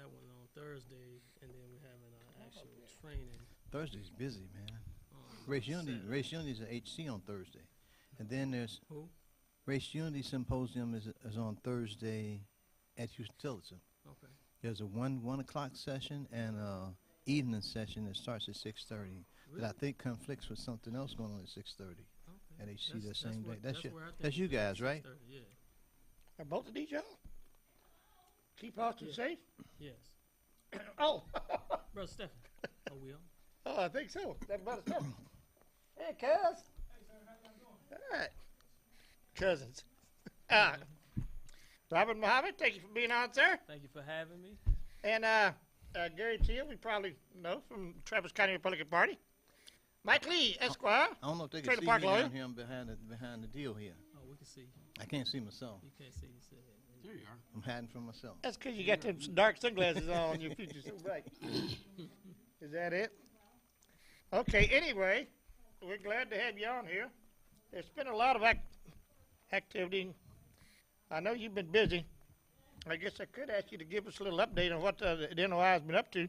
that one on Thursday, and then we're having our actual training Thursday's busy, man. on Race Unity Saturday. is at HC on Thursday. And then there's Who? Race Unity Symposium is on Thursday at Houston Tillotson. Okay. There's a 1 o'clock session and a evening session that starts at 6:30. That I think conflicts with something else going on at 6:30 Okay. at HC that same day. what- That's where I think that's you it is, guys, right? 6:30, Yeah. Are both of these y'all? Keep Austin Yeah. safe? Yes. Oh, Brother Stephen, are we on? oh, I think so. That's about it. Hey, cuz. All right. Cousins. Robert Muhammad, thank you for being on, sir. Thank you for having me. And Gary Teal, we probably know from Travis County Republican Party. Mike Lee, Esquire. I don't know if they can Trailer see Park me lawyer. down here behind the deal here. Oh, we can see you. I can't see myself. You can't see yourself. There you are. I'm hiding from myself. That's because you got them dark sunglasses on. Your future's so bright. Is that it? Okay, anyway, we're glad to have you on here. There's been a lot of activity. I know you've been busy. I guess I could ask you to give us a little update on what the NOI has been up to.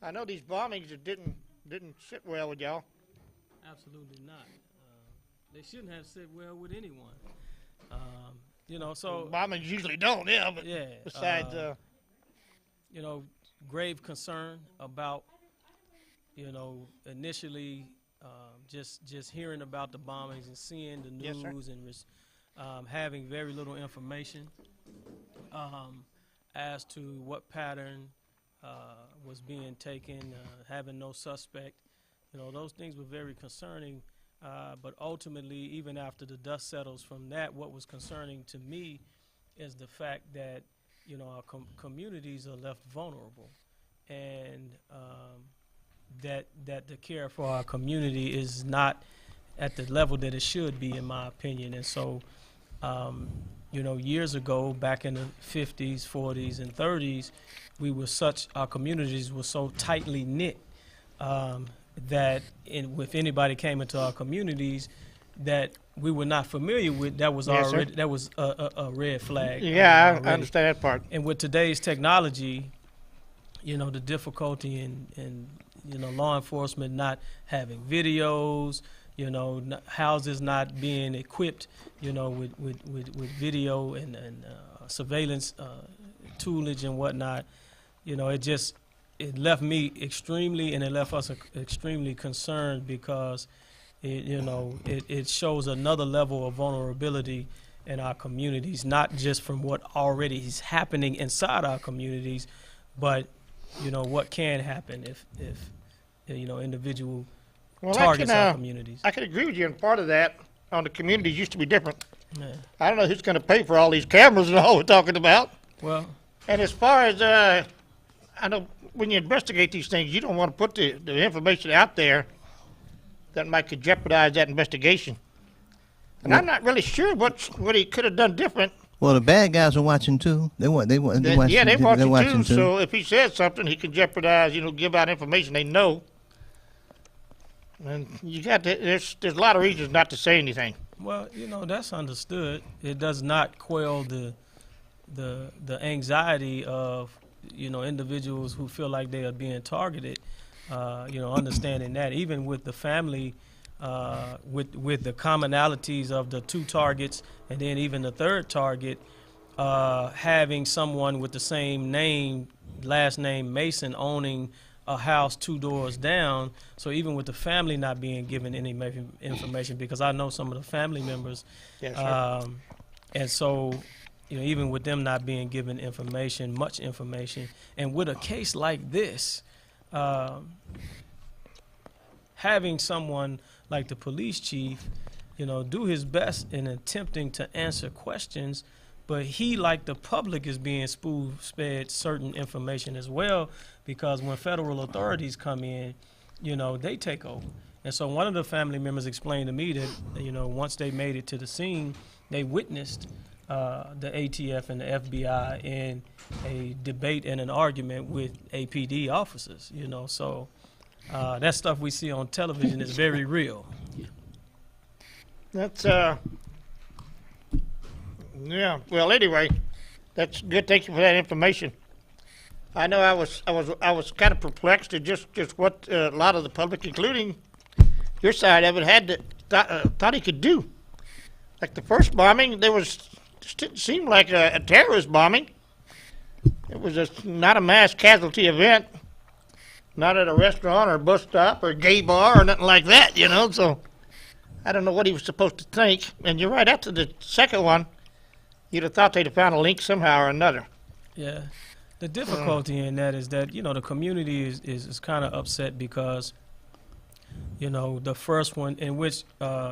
I know these bombings that didn't sit well with y'all. Absolutely not. They shouldn't have sit well with anyone. You know, so Bombings usually don't, yeah, but yeah. besides, You know, grave concern about, you know, initially just hearing about the bombings and seeing the Yes, sir. news and having very little information as to what pattern was being taken, having no suspect. You know, those things were very concerning. But ultimately, even after the dust settles from that, what was concerning to me is the fact that, you know, our communities are left vulnerable, and that the care for our community is not at the level that it should be, in my opinion. And so, you know, years ago, back in the 50s, 40s, and 30s, our communities were so tightly knit that if anybody came into our communities that we were not familiar with, that was Yes, sir. already that was a red flag. yeah, I already. understand that part. And with today's technology, you know, the difficulty in you know, law enforcement not having videos, you know, houses not being equipped, you know, with video and surveillance toolage and whatnot, you know, it left me extremely, and it left us extremely concerned, because it shows another level of vulnerability in our communities, not just from what already is happening inside our communities, but, you know, what can happen if you know, individual targets our communities. I can agree with you, and part of that on the communities used to be different. Yeah. I don't know who's going to pay for all these cameras and all we're talking about. Well, And as far as, I know when you investigate these things, you don't want to put the information out there that might could jeopardize that investigation. And I'm not really sure what he could have done different. Well, the bad guys are watching too. They watching. Yeah, they they're watching too. So if he says something, he can jeopardize, you know, give out information they know. And you got to, there's a lot of reasons not to say anything. well, you know, that's understood. It does not quell the anxiety of, you know, individuals who feel like they are being targeted. You know, understanding that even with the family, with the commonalities of the two targets, and then even the third target, having someone with the same name, last name Mason, owning a house 2 doors down. So even with the family not being given any information, because I know some of the family members, Yes, sir. and so, you know, even with them not being given information, much information, and with a case like this, having someone like the police chief, you know, do his best in attempting to answer questions, but he, like the public, is being spoon-fed certain information as well, because when federal authorities come in, you know, they take over. And so one of the family members explained to me that, you know, once they made it to the scene, they witnessed the ATF and the FBI in a debate and an argument with APD officers, you know. So that stuff we see on television is very real. That's, yeah. Well, anyway, that's good. Thank you for that information. I know I was kind of perplexed at just what a lot of the public, including your side of it, thought he could do. Like the first bombing, just didn't seem like a terrorist bombing. It was not a mass casualty event, not at a restaurant or a bus stop or a gay bar or nothing like that, you know. So I don't know what he was supposed to think. And you're right, after the second one, you'd have thought they'd have found a link somehow or another. Yeah. The difficulty in that is that, the community is kind of upset because, the first one in which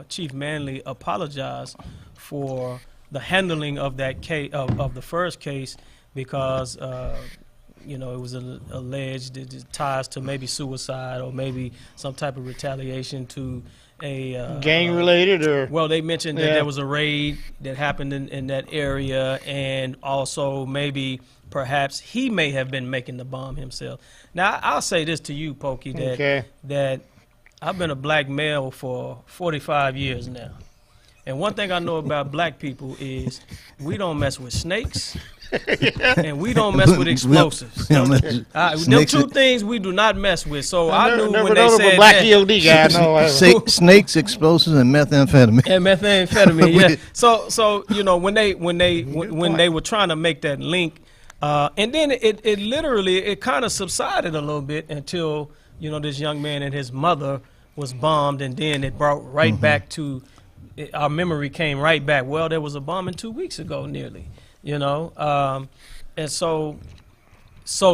Chief Manley apologized for the handling of that case, of the first case, because, it was alleged it ties to maybe suicide or maybe some type of retaliation to a gang-related or... Well, they mentioned that there was a raid that happened in that area, and also maybe perhaps he may have been making the bomb himself. Now, I'll say this to you, Pokey, that I've been a black male for 45 years now. And one thing I know about black people is we don't mess with snakes and we don't mess with explosives. Them two things we do not mess with. So I knew when they said black EOD guy. Snakes, explosives, and methamphetamine. And methamphetamine, yeah. So when they were trying to make that link, and then it literally kind of subsided a little bit until this young man and his mother was bombed, and then it brought right back to our memory came right back. Well, there was a bombing 2 weeks ago, nearly, and so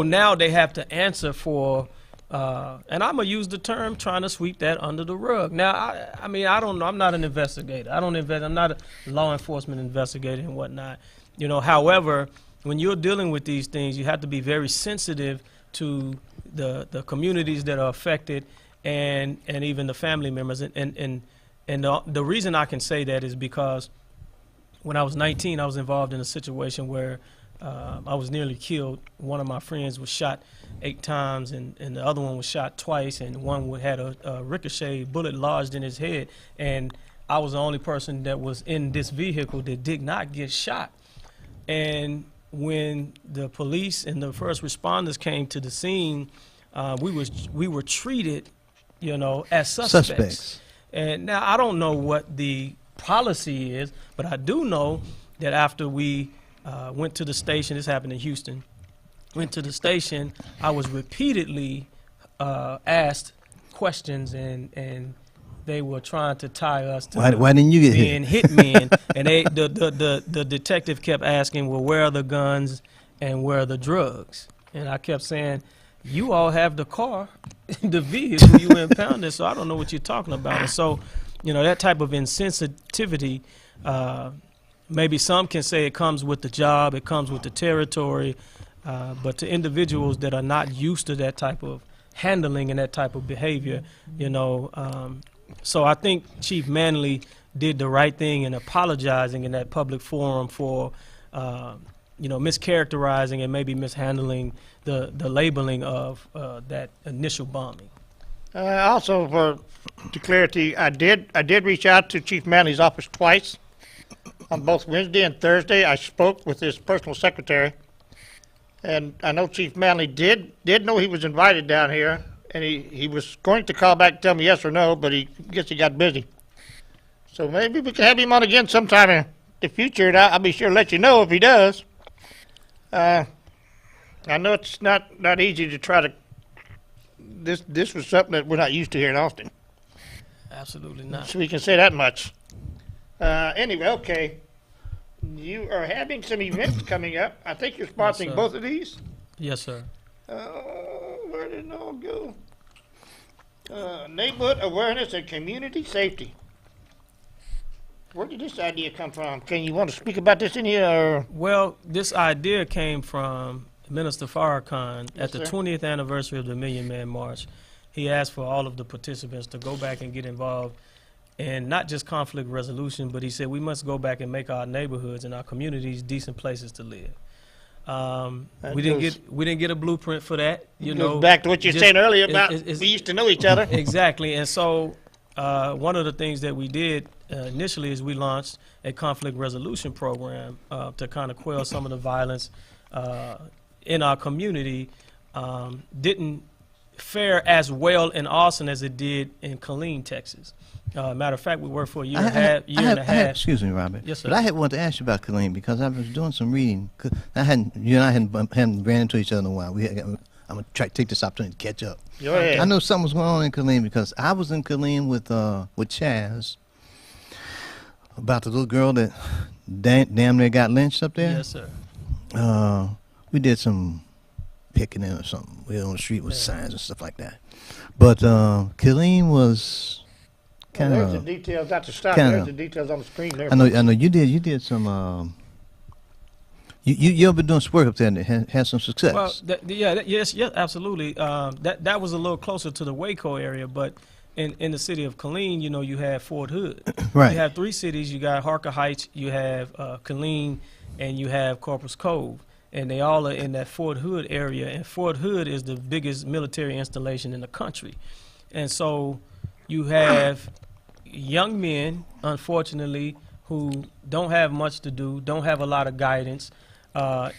now they have to answer for, and I'm gonna use the term trying to sweep that under the rug. Now, I mean, I don't know. I'm not an investigator. I'm not a law enforcement investigator and whatnot. However, when you're dealing with these things, you have to be very sensitive to the communities that are affected and even the family members. And the reason I can say that is because when I was 19, I was involved in a situation where I was nearly killed. One of my friends was shot 8 times, and the other one was shot twice, and one had a ricochet bullet lodged in his head. And I was the only person that was in this vehicle that did not get shot. And when the police and the first responders came to the scene, we were treated, as suspects. And now I don't know what the policy is, but I do know that after we went to the station, this happened in Houston, went to the station, I was repeatedly asked questions, and they were trying to tie us to why didn't you get being hitmen. And the detective kept asking, well, where are the guns and where are the drugs? And I kept saying, you all have the car, the vehicle you impounded, so I don't know what you're talking about. And so, that type of insensitivity, maybe some can say it comes with the job, it comes with the territory, but to individuals that are not used to that type of handling and that type of behavior, so I think Chief Manley did the right thing in apologizing in that public forum for, mischaracterizing and maybe mishandling the labeling of that initial bombing. Also, for clarity, I did reach out to Chief Manley's office twice. On both Wednesday and Thursday, I spoke with his personal secretary, and I know Chief Manley did know he was invited down here, and he was going to call back and tell me yes or no, but he got busy. So maybe we can have him on again sometime in the future, and I'll be sure to let you know if he does. I know it's not easy to try to. This was something that we're not used to here in Austin. Absolutely not. So we can say that much. Anyway, okay. You are having some events coming up. I think you're sponsoring both of these. Yes, sir. Where did it all go? Neighborhood awareness and community safety. Where did this idea come from? You want to speak about this in here? Or? Well, this idea came from Minister Farrakhan at the 20th anniversary of the Million Man March. He asked for all of the participants to go back and get involved in not just conflict resolution, but he said we must go back and make our neighborhoods and our communities decent places to live. We didn't get a blueprint for that. Goes back to what you were saying earlier about we used to know each other. Exactly, and so one of the things that we did initially is we launched a conflict resolution program to kind of quell some of the violence in our community didn't fare as well in Austin as it did in Killeen, Texas. Matter of fact, we worked for a year and a half. Excuse me, Robert. Yes, sir. But I had wanted to ask you about Killeen because I was doing some reading. You and I hadn't ran into each other in a while. I'm gonna try to take this opportunity to catch up. Go ahead. I know something was going on in Killeen because I was in Killeen with Chaz about the little girl that damn near got lynched up there. Yes, sir. We did some picketing or something. We were on the street with signs and stuff like that. But Killeen was kind There's the of. details. Not to stop. kinda- There's the details on the screen there. I know. You did some. You've been doing some work up there and had some success. Well, yes, absolutely. That was a little closer to the Waco area, but in the city of Killeen, you have Fort Hood. Right. You have three cities. You got Harker Heights, you have Killeen, and you have Corpus Cove. And they all are in that Fort Hood area. And Fort Hood is the biggest military installation in the country. And so you have young men, unfortunately, who don't have much to do, don't have a lot of guidance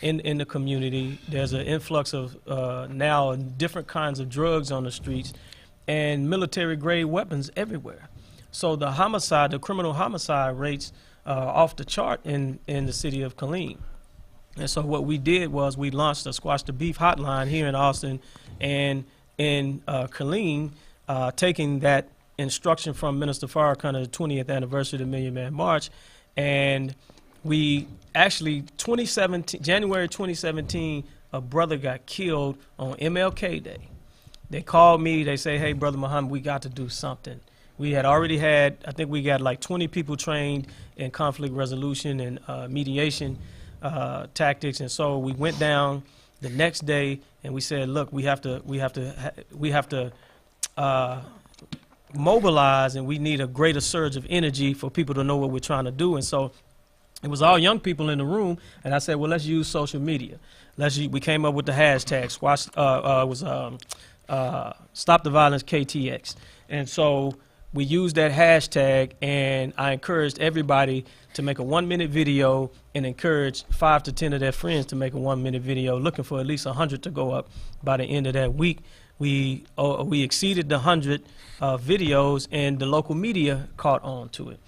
in the community. There's an influx of now different kinds of drugs on the streets and military-grade weapons everywhere. So the criminal homicide rates off the chart in the city of Killeen. And so what we did was we launched a Squash the Beef hotline here in Austin and in Killeen, taking that instruction from Minister Farrakhan at the 20th anniversary of the Million Man March. And we actually, January 2017, a brother got killed on MLK Day. They called me, they say, hey, Brother Muhammad, we got to do something. We had already had, I think we got like 20 people trained in conflict resolution and mediation tactics, and so we went down the next day and we said, look, we have to mobilize, and we need a greater surge of energy for people to know what we're trying to do. And so it was all young people in the room, and I said, well, let's use social media. We came up with the hashtag Stop the Violence KTX, and so we used that hashtag, and I encouraged everybody to make a 1-minute video and encourage 5 to 10 of their friends to make a 1-minute video, looking for at least 100 to go up by the end of that week. We exceeded the 100 videos, and the local media caught on to it.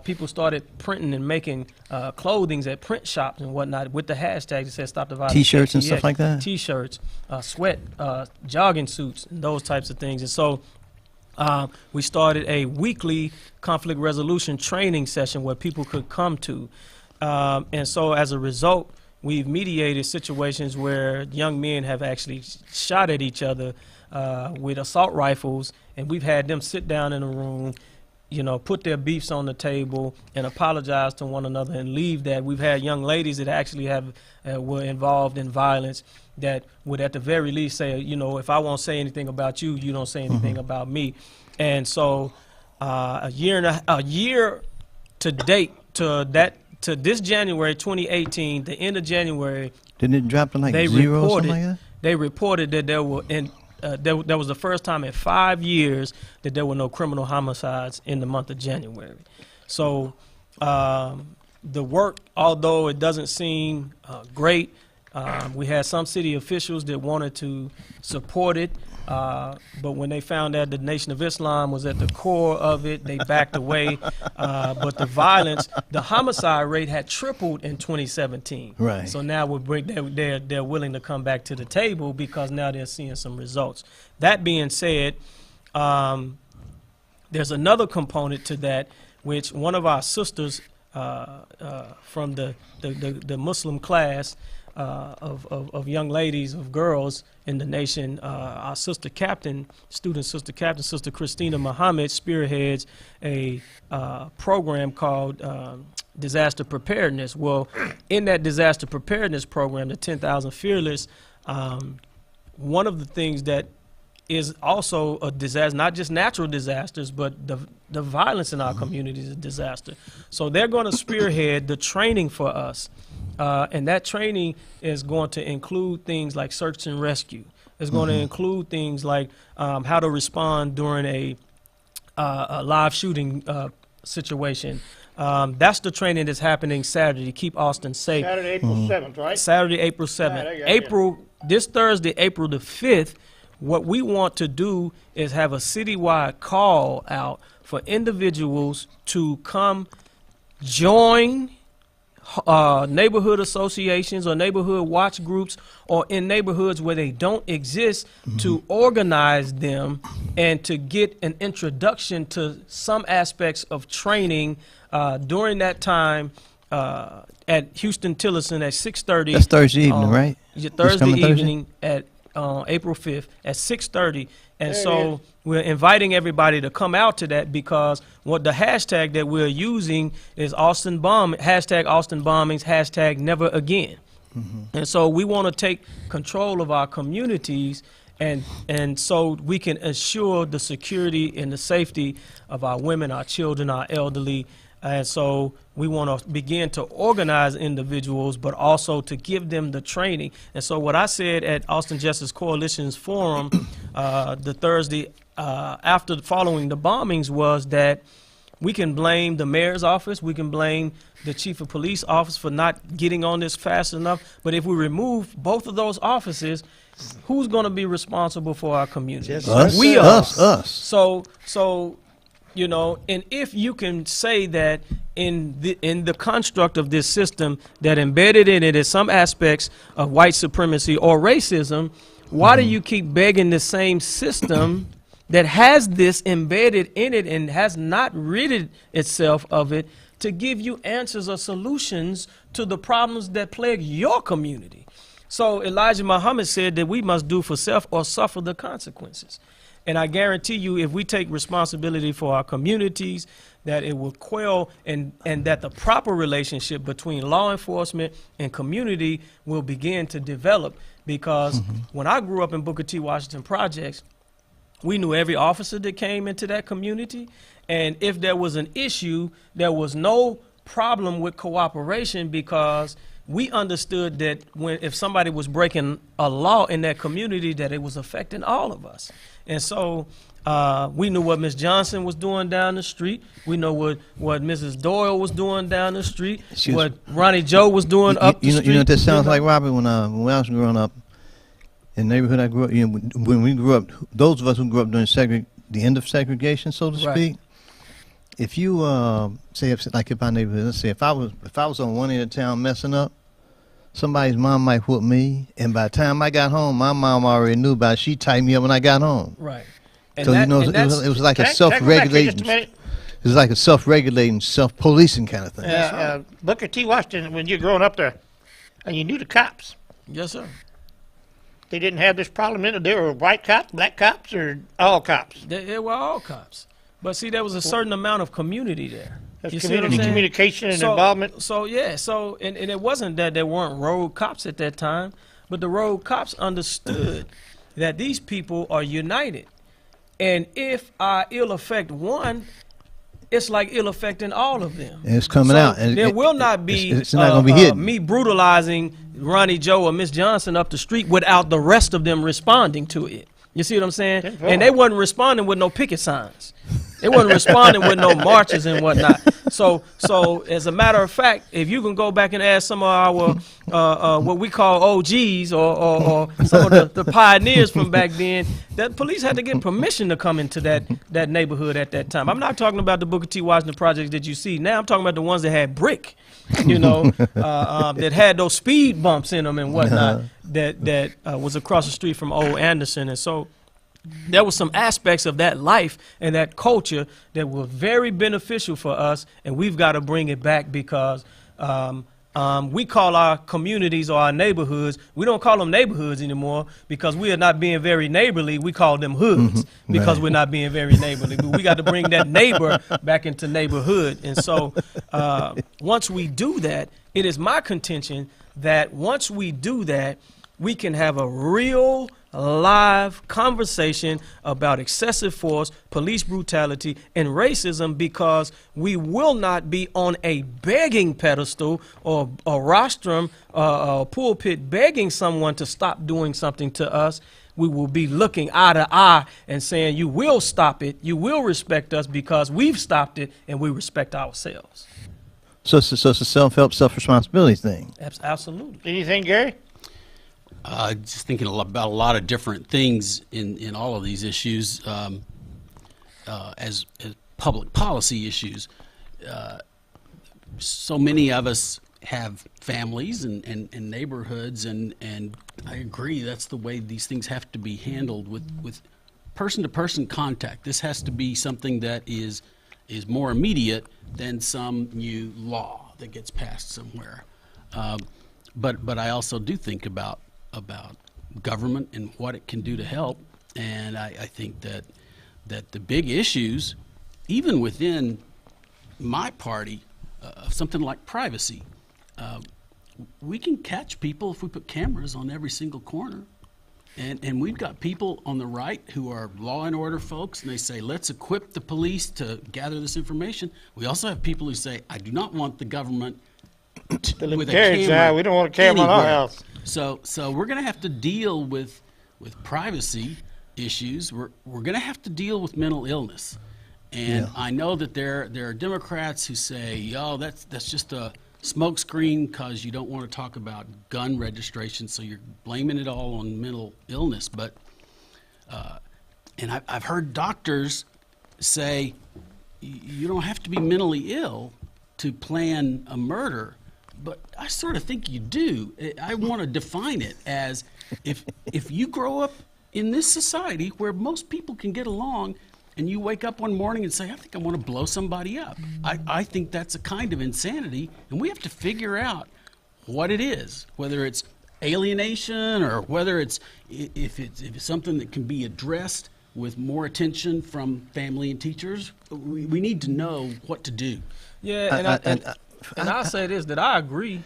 People started printing and making clothing at print shops and whatnot with the hashtag that said Stop the Violence. T-shirts and stuff like that? T-shirts, sweat, jogging suits, and those types of things. And so we started a weekly conflict resolution training session where people could come to. And so as a result, we've mediated situations where young men have actually shot at each other with assault rifles, and we've had them sit down in a room, put their beefs on the table and apologize to one another and leave that. We've had young ladies that actually were involved in violence that would at the very least say, if I won't say anything about you, you don't say anything about me. And so a year to date to this January 2018, the end of January, didn't it drop to like 0 or something like that? They reported that there was the first time in 5 years that there were no criminal homicides in the month of January. So the work, although it doesn't seem great, we had some city officials that wanted to support it, but when they found out the Nation of Islam was at the core of it, they backed away. But the violence, the homicide rate had tripled in 2017. Right. So now they're willing to come back to the table because now they're seeing some results. That being said, there's another component to that, which one of our sisters from the Muslim class of young ladies, of girls in the nation, our sister captain, Sister Christina Muhammad spearheads a program called Disaster Preparedness. Well, in that disaster preparedness program, the 10,000 Fearless, one of the things that is also a disaster, not just natural disasters, but the violence in our community is a disaster. So they're going to spearhead the training for us. And that training is going to include things like search and rescue. It's going to include things like how to respond during a live shooting situation, That's the training that's happening Saturday to keep Austin safe. Saturday, April 7th, right? Saturday, April 7th. Right, I got you. This Thursday, April the 5th, what we want to do is have a citywide call out for individuals to come join neighborhood associations or neighborhood watch groups, or in neighborhoods where they don't exist, to organize them and to get an introduction to some aspects of training during that time at Houston Tillerson at 6:30. That's Thursday evening, right? Thursday evening at April 5th at 6:30. And so we're inviting everybody to come out to that, because what the hashtag that we're using is Austin bombings, hashtag never again. And so we want to take control of our communities, and so we can ensure the security and the safety of our women, our children, our elderly. And so we want to begin to organize individuals, but also to give them the training. And so what I said at Austin Justice Coalition's forum the Thursday following the bombings was that we can blame the mayor's office, we can blame the chief of police office for not getting on this fast enough. But if we remove both of those offices, who's going to be responsible for our community? Us. We are. Us. So, you know, and if you can say that in the construct of this system that embedded in it is some aspects of white supremacy or racism, why do you keep begging the same system that has this embedded in it and has not ridded itself of it to give you answers or solutions to the problems that plague your community? So Elijah Muhammad said that we must do for self or suffer the consequences. And I guarantee you, if we take responsibility for our communities, that it will quell, and that the proper relationship between law enforcement and community will begin to develop. Because when I grew up in Booker T. Washington Projects, we knew every officer that came into that community. And if there was an issue, there was no problem with cooperation, because we understood that if somebody was breaking a law in that community, that it was affecting all of us. And so we knew what Ms. Johnson was doing down the street. We know what Mrs. Doyle was doing down the street, what Ronnie Joe was doing up the street. You know what that sounds like, Robert? When I was growing up in the neighborhood I grew up, when we grew up, those of us who grew up during the end of segregation, so to speak, if you say, like in my neighborhood, let's say if I was on one end of town messing up, somebody's mom might whoop me, and by the time I got home, my mom already knew about it. She tightened me up when I got home. Right. And so it was like a self-regulating. It was like a self-regulating, self-policing kind of thing. Booker T. Washington, when you're growing up there, and you knew the cops. Yes, sir. They didn't have this problem in it. They were white cops, black cops, or all cops. They were all cops. But see, there was a certain amount of community there. That's communication and involvement. So yeah, and it wasn't that there weren't road cops at that time, but the road cops understood that these people are united. And if I ill affect one, it's like ill affecting all of them. And it's coming out. And there will not be it's not gonna be hidden. Me brutalizing Ronnie Joe or Miss Johnson up the street without the rest of them responding to it. You see what I'm saying? And they wasn't responding with no picket signs. They wasn't responding with no marches and whatnot. So as a matter of fact, if you can go back and ask some of our what we call OGs or some of the pioneers from back then, that police had to get permission to come into that neighborhood at that time. I'm not talking about the Booker T. Washington projects that you see now. I'm talking about the ones that had brick, that had those speed bumps in them and whatnot. That was across the street from Old Anderson. And so there were some aspects of that life and that culture that were very beneficial for us, and we've got to bring it back, because we call our communities or our neighborhoods, we don't call them neighborhoods anymore, because we are not being very neighborly. We call them hoods because we're not being very neighborly. But we got to bring that neighbor back into neighborhood. And so once we do that, it is my contention that once we do that, we can have a real live conversation about excessive force, police brutality, and racism, because we will not be on a begging pedestal or a rostrum, a pulpit begging someone to stop doing something to us. We will be looking eye to eye and saying, you will stop it, you will respect us because we've stopped it and we respect ourselves. So it's a self-help, self-responsibility thing. Absolutely. Anything, Gary? Just thinking about a lot of different things in all of these issues as public policy issues. So many of us have families and neighborhoods, and I agree that's the way these things have to be handled, with person-to-person contact. This has to be something that is more immediate than some new law that gets passed somewhere. But I also do think about government and what it can do to help, and I think that the big issues, even within my party, something like privacy, we can catch people if we put cameras on every single corner. And we've got people on the right who are law and order folks, and they say, let's equip the police to gather this information. We also have people who say, I do not want the government with a camera. We don't want a camera in our anywhere. house. So we're going to have to deal with privacy issues. We're going to have to deal with mental illness. And I know that there are Democrats who say, oh, that's just a smokescreen because you don't want to talk about gun registration, so you're blaming it all on mental illness. But and I've heard doctors say you don't have to be mentally ill to plan a murder, but I sort of think you do. I want to define it as if you grow up in this society where most people can get along, and you wake up one morning and say, I think I want to blow somebody up. I think that's a kind of insanity, and we have to figure out what it is, whether it's alienation or whether if it's something that can be addressed with more attention from family and teachers. We need to know what to do. Yeah, and I'll say this, that I agree,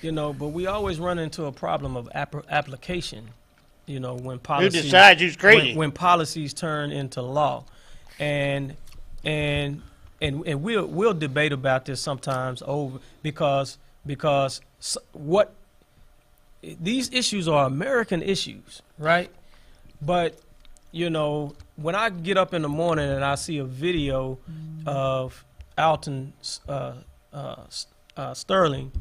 but we always run into a problem of application, when policies, who decides who's crazy? When policies turn into law. And we'll debate about this sometimes over because what these issues are American issues, right? But when I get up in the morning and I see a video of Alton Sterling,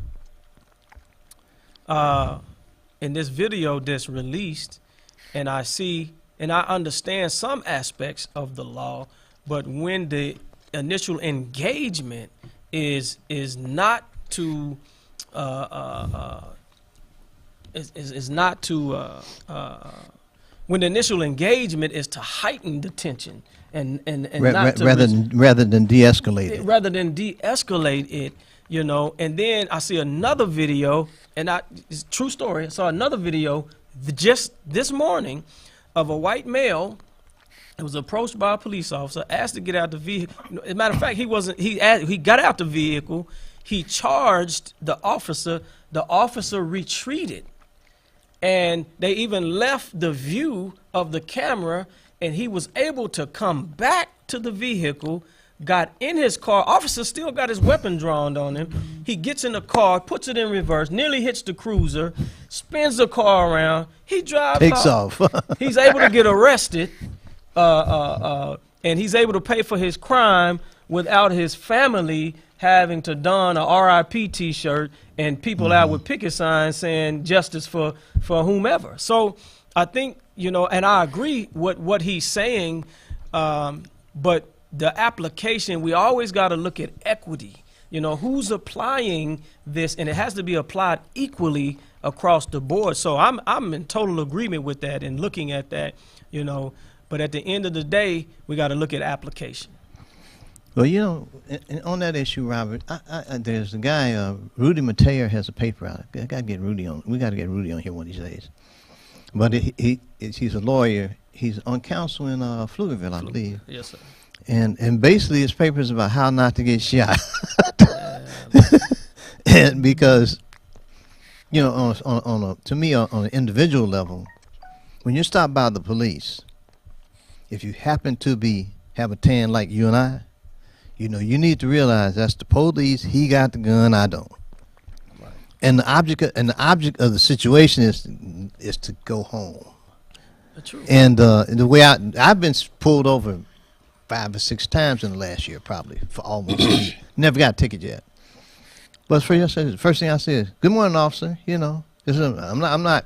in this video that's released, and I see and I understand some aspects of the law, but when the initial engagement is not to when the initial engagement is to heighten the tension and not to rather than de-escalate it. Rather than de-escalate it, and then I see another video, and it's a true story. I saw another video just this morning of a white male who was approached by a police officer, asked to get out the vehicle. As a matter of fact, he got out the vehicle. He charged the officer. The officer retreated, and they even left the view of the camera, and he was able to come back to the vehicle, got in his car. Officer still got his weapon drawn on him. He gets in the car, puts it in reverse, nearly hits the cruiser, spins the car around. He drives Takes off. He's able to get arrested, and he's able to pay for his crime without his family having to don a RIP T-shirt and people out with picket signs saying justice for whomever. So I think, and I agree with what he's saying, but the application, we always got to look at equity. Who's applying this, and it has to be applied equally across the board. So I'm in total agreement with that and looking at that, but at the end of the day, we got to look at application. Well, on that issue, Robert, there's a guy, Rudy Mateer has a paper out. I got to get Rudy on. We got to get Rudy on here one of these days. But he's a lawyer. He's on council in Pflugerville, I believe. Yes, sir. And basically his paper is about how not to get shot. And because, you know, to me, on an individual level, when you're stopped by the police, if you happen to have a tan like you and I, you know, you need to realize that's the police. He got the gun, I don't. Right. And the object of the situation is to go home. True. And the way I've been pulled over 5 or 6 times in the last year, probably for almost a year. Never got a ticket yet. But first thing I said, "Good morning, officer." You know, 'cause I'm not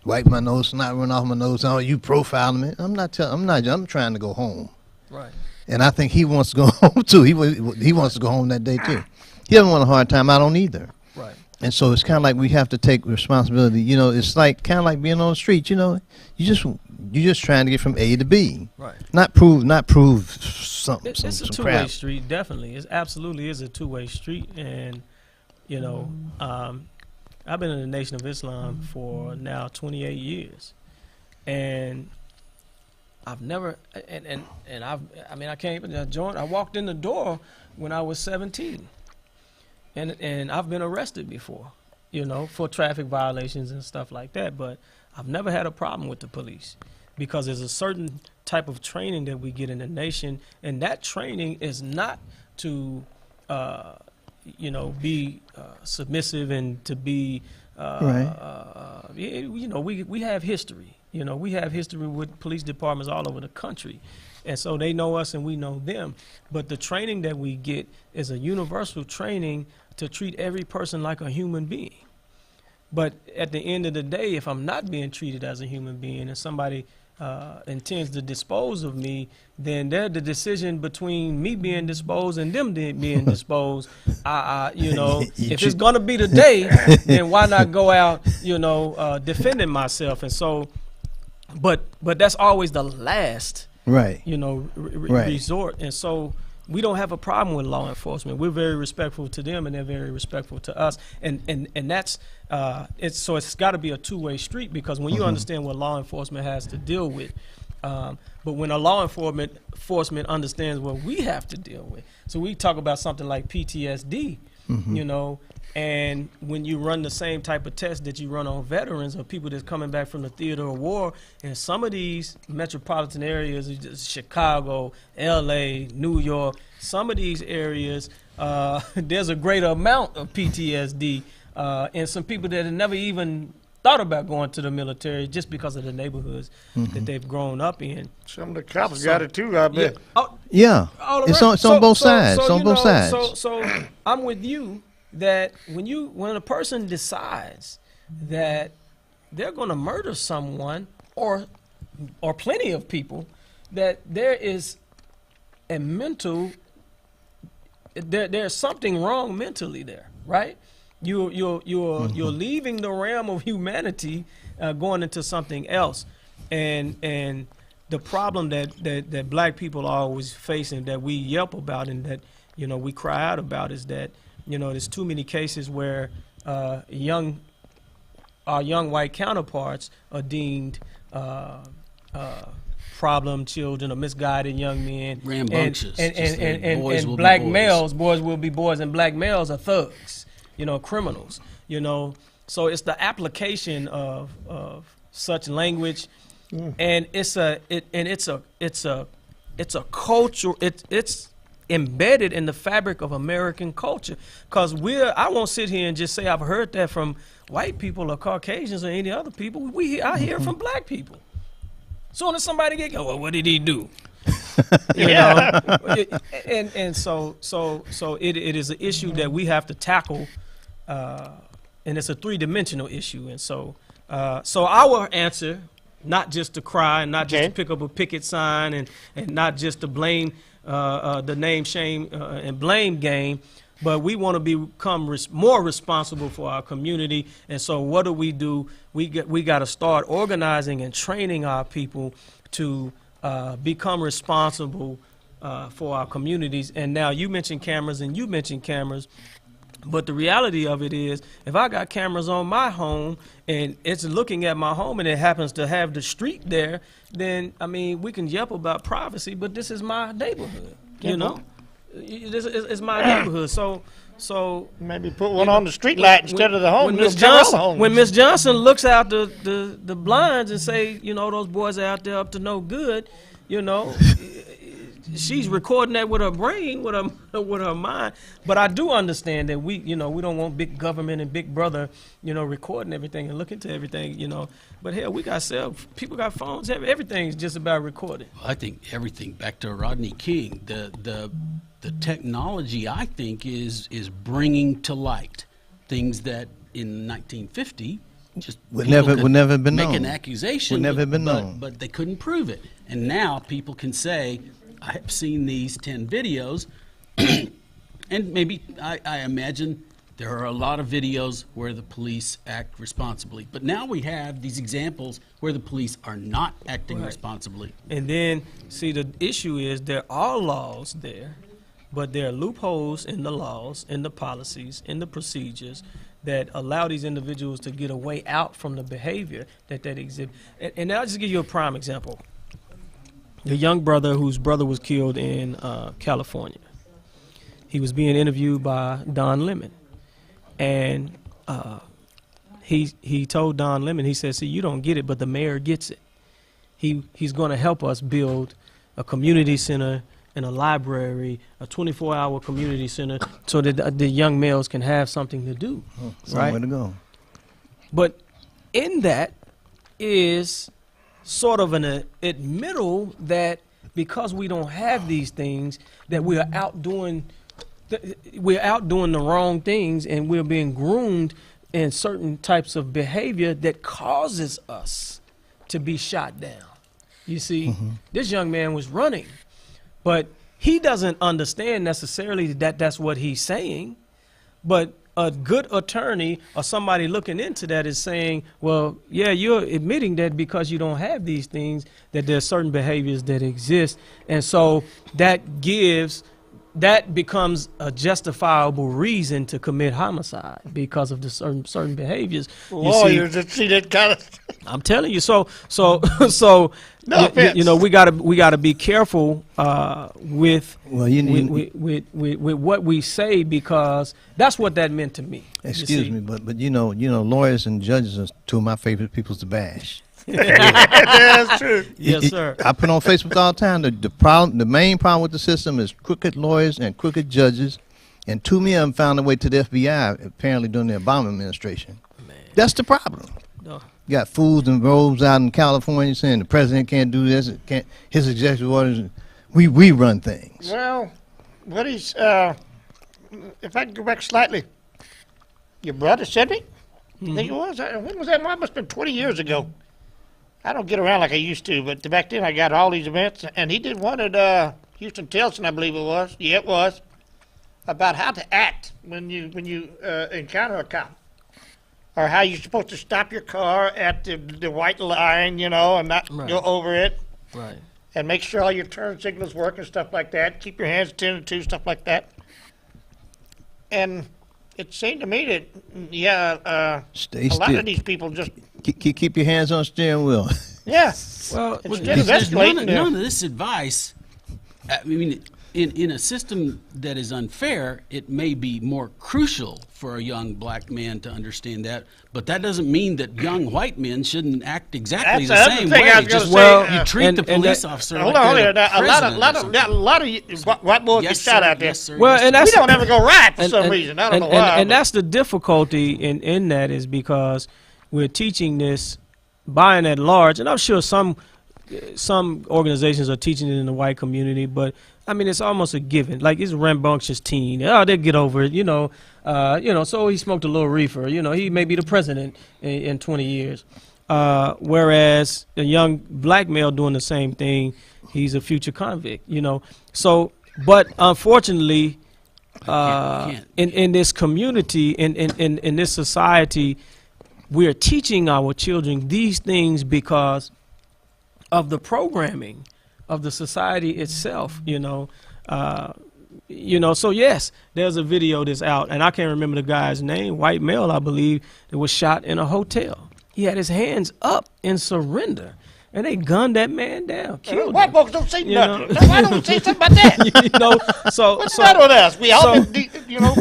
wiping my nose, not running off my nose. Oh, you profiling me? I'm trying to go home. Right. And I think he wants to go home too. He wants to go home that day too. He doesn't want a hard time. I don't either. Right. And so it's kind of like we have to take responsibility. You know, it's like kind of like being on the street. You know, you're just trying to get from A to B. Right. Not prove something. It's a some two-way crap. street, definitely. It absolutely is a two-way street, and you know, I've been in the Nation of Islam for now 28 years, and I've never I can't even join. I walked in the door when I was 17, and I've been arrested before, you know, for traffic violations and stuff like that, but I've never had a problem with the police because there's a certain type of training that we get in the nation, and that training is not to you know, be submissive and to be you know, we have history. You know, we have history with police departments all over the country. And so they know us and we know them. But the training that we get is a universal training to treat every person like a human being. But at the end of the day, if I'm not being treated as a human being and somebody intends to dispose of me, then the decision between me being disposed and them being disposed. You know, if it's gonna be today, then why not go out, you know, defending myself? And so, but that's always the last, right? You know, resort. And so we don't have a problem with law enforcement. We're very respectful to them, and they're very respectful to us. And that's it's got to be a two-way street, because when you understand what law enforcement has to deal with, but when a law enforcement understands what we have to deal with, so we talk about something like PTSD, you know, and when you run the same type of test that you run on veterans or people that's coming back from the theater of war, and some of these metropolitan areas, Chicago, LA, New York, some of these areas, there's a greater amount of PTSD, and some people that have never even thought about going to the military just because of the neighborhoods that they've grown up in. Some of the cops got it too, I bet. Yeah, it's on both sides. It's on both sides. So I'm with you that when a person decides that they're going to murder someone or plenty of people, that there is a mental, there's something wrong mentally there, right? You're leaving the realm of humanity, going into something else, and the problem that black people are always facing, that we yelp about and that, you know, we cry out about, is that, you know, there's too many cases where our young white counterparts are deemed problem children or misguided young men, rambunctious, and black males, boys will be boys, and black males are thugs, you know, criminals, you know. So it's the application of such language, and it's a culture. It's embedded in the fabric of American culture, because I won't sit here and just say I've heard that from white people or Caucasians or any other people. I hear it from black people. Soon as somebody get, well, what did he do? You know, and so it is an issue that we have to tackle, and it's a three-dimensional issue. And so our answer, not just to cry and not just to pick up a picket sign and not just to blame the name, shame, and blame game, but we want to become more responsible for our community. And so what do? We got to start organizing and training our people to become responsible for our communities. And now you mentioned cameras, and you mentioned cameras, but the reality of it is, if I got cameras on my home and it's looking at my home and it happens to have the street there, then, I mean, we can yelp about privacy, but this is my neighborhood, you know? This is my neighborhood. So So maybe put one on the street light instead of the home. When Miss Johnson looks out the blinds and say, you know, those boys are out there up to no good, you know, she's recording that with her brain, with her mind. But I do understand that we don't want big government and big brother, you know, recording everything and looking to everything, you know. But hell, we got people got phones. Everything's just about recording. I think everything, back to Rodney King, the technology, I think, is bringing to light things that in 1950 just would never have been make known. An accusation, would never have been known. But they couldn't prove it. And now people can say, I have seen these 10 videos, and maybe I imagine there are a lot of videos where the police act responsibly. But now we have these examples where the police are not acting responsibly. And then, see, the issue is there are laws there, but there are loopholes in the laws, in the policies, in the procedures that allow these individuals to get a way out from the behavior that exhibit. And I'll just give you a prime example. The young brother whose brother was killed in California. He was being interviewed by Don Lemon. And he told Don Lemon, he said, see, you don't get it, but the mayor gets it. He's going to help us build a community center and a library, a 24-hour community center, so that the young males can have something to do. Somewhere to go. But in that is sort of an admittal that because we don't have these things, that we are out doing the wrong things, and we're being groomed in certain types of behavior that causes us to be shot down. You see, this young man was running, but he doesn't understand necessarily that that's what he's saying. But a good attorney or somebody looking into that is saying, well, yeah, you're admitting that because you don't have these things, that there's certain behaviors that exist. And so that becomes a justifiable reason to commit homicide because of the certain behaviors. Lawyers that see that kind of stuff. I'm telling you. So No offense. you know, we gotta be careful with what we say, because that's what that meant to me. Excuse me, but you know, lawyers and judges are two of my favorite people to bash. That's true. Yes, sir. I put on Facebook all the time. The main problem with the system is crooked lawyers and crooked judges, and too many of them found their way to the FBI apparently during the Obama administration. Man. That's the problem. No. You got fools and robes out in California saying the president can't do this, his executive orders. We run things. Well, what he's if I can go back slightly, your brother said me. I think it was. When was that? It must have been 20 years ago. I don't get around like I used to, but back then I got all these events, and he did one at Houston Telson, I believe it was. Yeah, it was, about how to act when you encounter a cop, or how you're supposed to stop your car at the white line, you know, and not go over it. Right. And make sure all your turn signals work and stuff like that. Keep your hands attended to, stuff like that. And it seemed to me that, a lot of these people just keep your hands on the steering wheel. Yeah. Well, instead of escalating, none of this advice. I mean, in a system that is unfair, it may be more crucial for a young black man to understand that, but that doesn't mean that young white men shouldn't act exactly the same way. You treat the police officer like they're the president. A lot of white boys get shot out there. Yes, sir. Well, and that's we don't ever go right for some reason. I don't know why. And that's the difficulty in that, is because we're teaching this by and at large, and I'm sure some organizations are teaching it in the white community, but I mean, it's almost a given. Like, it's a rambunctious teen. Oh, they'll get over it, so he smoked a little reefer. He may be the president in 20 years. Whereas a young black male doing the same thing, he's a future convict, So, but unfortunately, in this community, in this society, we're teaching our children these things because of the programming of the society itself, So yes, there's a video that's out, and I can't remember the guy's name, white male, I believe, that was shot in a hotel. He had his hands up in surrender. and they gunned that man down, killed White him. folks don't say You nothing. know? Why don't we say something about that? You know, so What's the matter with us? We all so- been,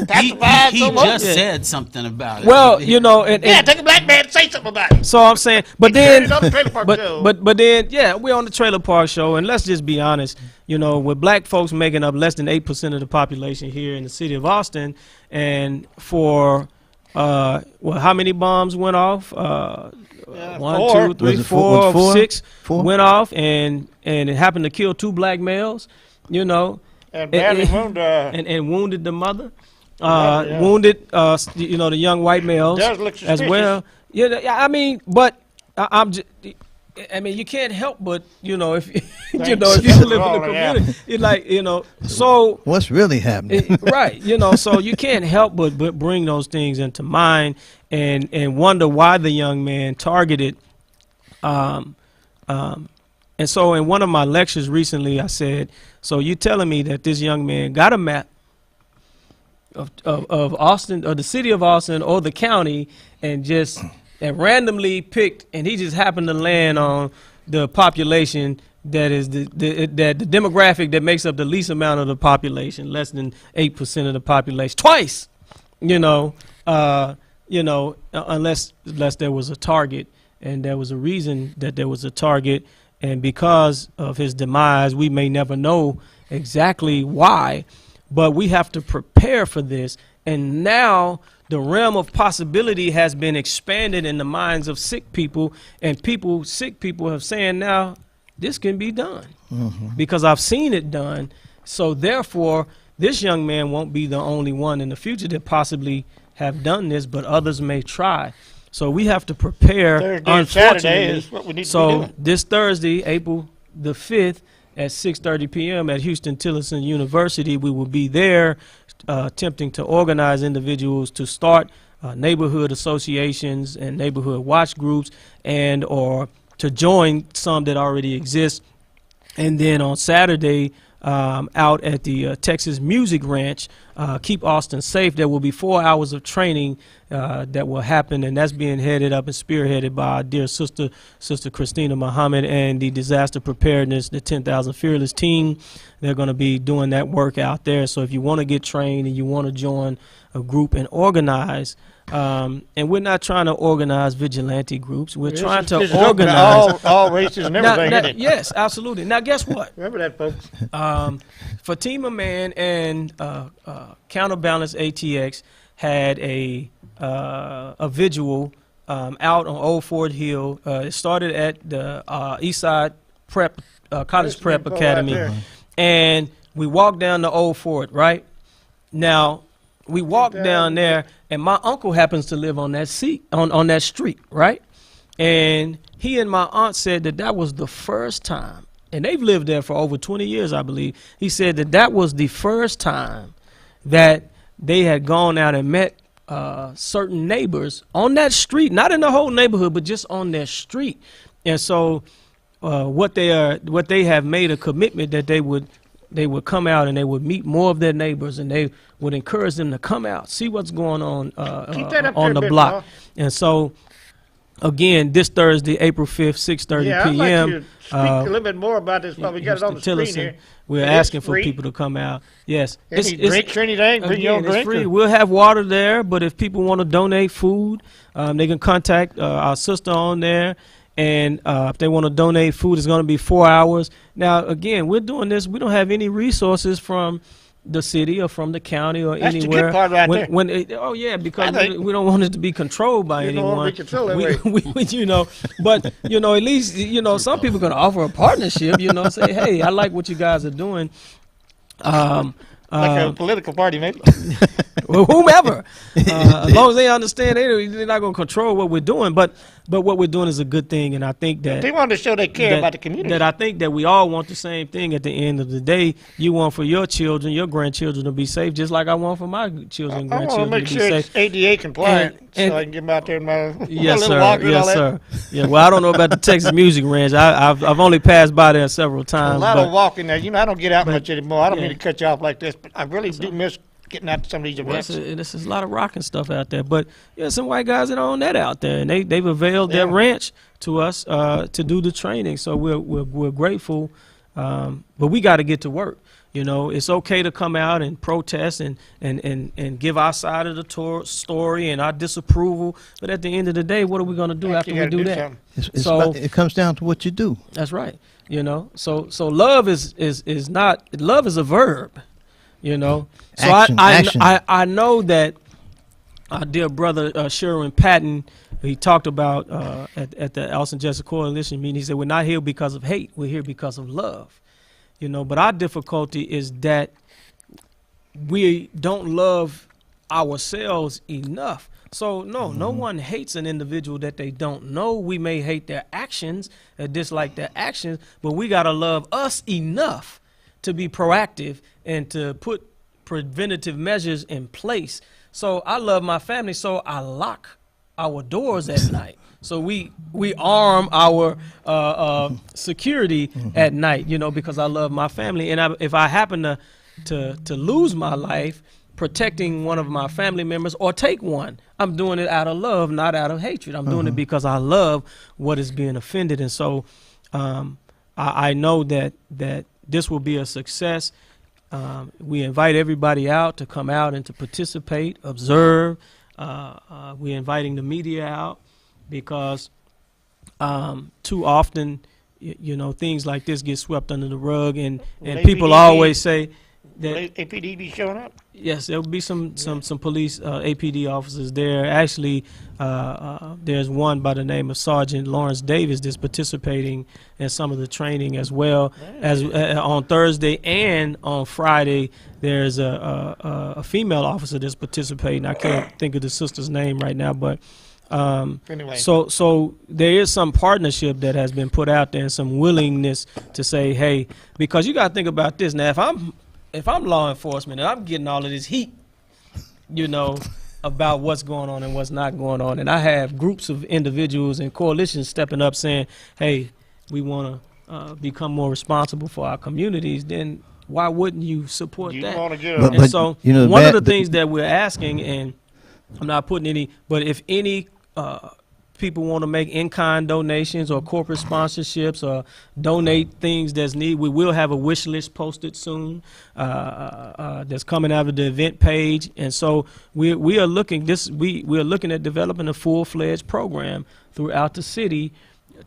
pacified He so much. just said something about it. well, you know, and Yeah, take a black man and say something about it. so I'm saying, but Turn then, it on the Trailer Park Show. but then, yeah, we're on the Trailer Park Show, and let's just be honest. You know, with black folks making up less than 8% of the population here in the city of Austin, and for how many bombs went off? Yeah, 1, four. 2, 3, Was it four? 4, Four? 6 Four? went off, and it happened to kill 2 black males. You know, And badly wounded. and wounded the mother. Yeah. Wounded, the young white males Does look as suspicious. well. Yeah, I mean, but I'm just. I mean, you can't help but if if you live in the wrong, community, you're like so What's really happening? right, so you can't help but bring those things into mind and wonder why the young man targeted. And so in one of my lectures recently, I said, so you telling me that this young man got a map of Austin, or the city of Austin, or the county, and randomly picked, and he just happened to land on the population that is the demographic that makes up the least amount of the population, less than 8% of the population, twice, unless there was a target, and there was a reason that there was a target, and because of his demise, we may never know exactly why, but we have to prepare for this. And now the realm of possibility has been expanded in the minds of sick people, and sick people have saying now this can be done because I've seen it done. So therefore, this young man won't be the only one in the future that possibly have done this, but others may try. So we have to prepare. Thursday and Saturday is what we need to be so doing. this Thursday, April the 5th at 6:30 p.m. at Houston Tillerson University, we will be there attempting to organize individuals to start neighborhood associations and neighborhood watch groups, and or to join some that already exist. And then on Saturday, out at the Texas Music Ranch, Keep Austin Safe, there will be 4 hours of training that will happen, and that's being headed up and spearheaded by our dear sister Christina Muhammad and the Disaster Preparedness, the 10,000 Fearless team. They're going to be doing that work out there. So if you want to get trained and you want to join a group and organize, and we're not trying to organize vigilante groups. We're trying to This is open to organize all races and everything, isn't it? Yes, absolutely. Now, guess what? Remember that, folks. Fatima Man and Counterbalance ATX had a vigil out on Old Fort Hill. It started at the Eastside Prep College Prep Academy, right there. and we walked down the Old Fort. Right now, we walked down there, and my uncle happens to live on that on that street, right? And he and my aunt said that was the first time, and they've lived there for over 20 years, I believe. He said that was the first time that they had gone out and met certain neighbors on that street, not in the whole neighborhood, but just on their street. And so what they have made a commitment that they would come out and they would meet more of their neighbors, and they would encourage them to come out, see what's going on on the block. Ma. And so, again, this Thursday, April 5th, 6:30 Yeah, I'd p.m. like you to speak a little bit more about this while we got it on the Houston screen Tillerson. here. We're It is asking for free. people to come out. Yes. Any drinks or anything? Bring your own Again, it's drink? free. or- We'll have water there, but if people want to donate food, they can contact our sister on there. And if they want to donate food, it's going to be 4 hours. Now, again, we're doing this. We don't have any resources from the city or from the county or That's the good anywhere. part right there. Because I think- we don't want it to be controlled by You don't anyone. want to be controlled that way. But at least some people can offer a partnership. Say, hey, I like what you guys are doing. Like a political party, maybe. Well, whomever, as long as they understand, they're not going to control what we're doing. But what we're doing is a good thing, and I think that They wanted to show they care that- about the community. That I think that we all want the same thing at the end of the day. You want for your children, your grandchildren to be safe, just like I want for my children and I want to grandchildren make to be sure safe. it's ADA compliant, And- so I can get them out there in my, my Yes, little sir. walker and all Yes, that. sir. Yeah. Well, I don't know about the Texas Music Ranch. I've only passed by there several A times. lot but of walking there. I don't get out but- much anymore. I don't yeah. mean to cut you off like this, but I really do miss getting out to some of these events. There's a lot of rocking stuff out there, but some white guys that own that out there, and they've availed their ranch to us to do the training. So we're grateful, but we got to get to work. It's okay to come out and protest and give our side of the story and our disapproval, but at the end of the day, what are we going to do after we do that? It comes down to what you do. That's right. So love is a verb. So Action. I know that our dear brother Sherwin Patton, he talked about at the Austin Justice Coalition meeting. He said, we're not here because of hate, we're here because of love. But our difficulty is that we don't love ourselves enough. So no one hates an individual that they don't know. We may hate their actions or dislike their actions, but we got to love us enough to be proactive and to put preventative measures in place. So I love my family, so I lock our doors at night. So we arm our security at night, because I love my family. And if I happen to lose my life protecting one of my family members or take one, I'm doing it out of love, not out of hatred. I'm doing it because I love what is being offended. And so I know that this will be a success. We invite everybody out to come out and to participate, observe. We're inviting the media out because too often, things like this get swept under the rug, and people always say that will APD be showing up? Yes, there will be some police APD officers there. Actually, there's one by the name of Sergeant Lawrence Davis that's participating in some of the training as well. As on Thursday and on Friday, there's a female officer that's participating. I can't think of the sister's name right now, but anyway. So there is some partnership that has been put out there and some willingness to say, hey, because you got to think about this now. If I'm law enforcement and I'm getting all of this heat, about what's going on and what's not going on, and I have groups of individuals and coalitions stepping up saying, hey, we want to become more responsible for our communities, then why wouldn't you support that? And so one of the things that we're asking, and I'm not putting any, but if any people want to make in-kind donations or corporate sponsorships or donate things that's needed, we will have a wish list posted soon that's coming out of the event page. And so we are looking at developing a full-fledged program throughout the city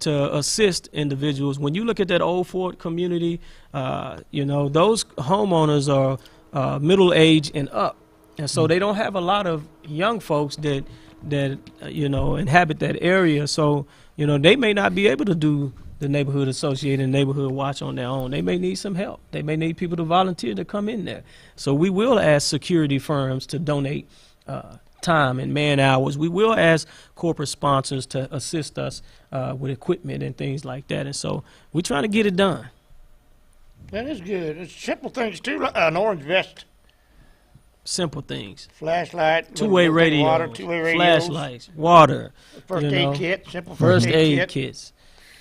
to assist individuals. When you look at that Old Fort community, those homeowners are middle age and up, and so they don't have a lot of young folks that inhabit that area. So they may not be able to do the neighborhood associate and neighborhood watch on their own. They may need some help. They may need people to volunteer to come in there. So we will ask security firms to donate time and man hours. We will ask corporate sponsors to assist us with equipment and things like that. And so we're trying to get it done. That is good. It's simple things too, like an orange vest. Simple things. Flashlight, two-way radio, water, two-way radios, flashlights, water, first aid kit, simple first aid kits.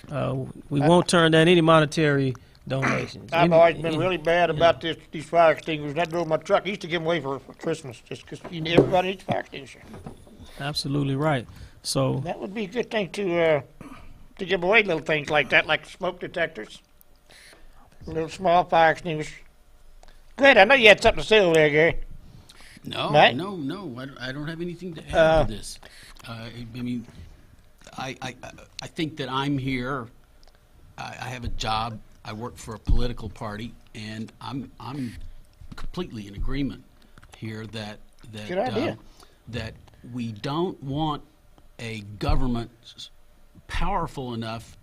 We won't turn down any monetary donations. I've always been really bad about these fire extinguishers. When I drove my truck, I used to give them away for Christmas just because everybody needs a fire extinguisher. Absolutely right. So that would be a good thing to give away, little things like that, like smoke detectors, little small fire extinguishers. Glad I know you had something to say over there, Gary. No, right? no, I don't have anything to add to this. I mean, I think that I'm here. I have a job. I work for a political party, and I'm completely in agreement here that we don't want a government powerful enough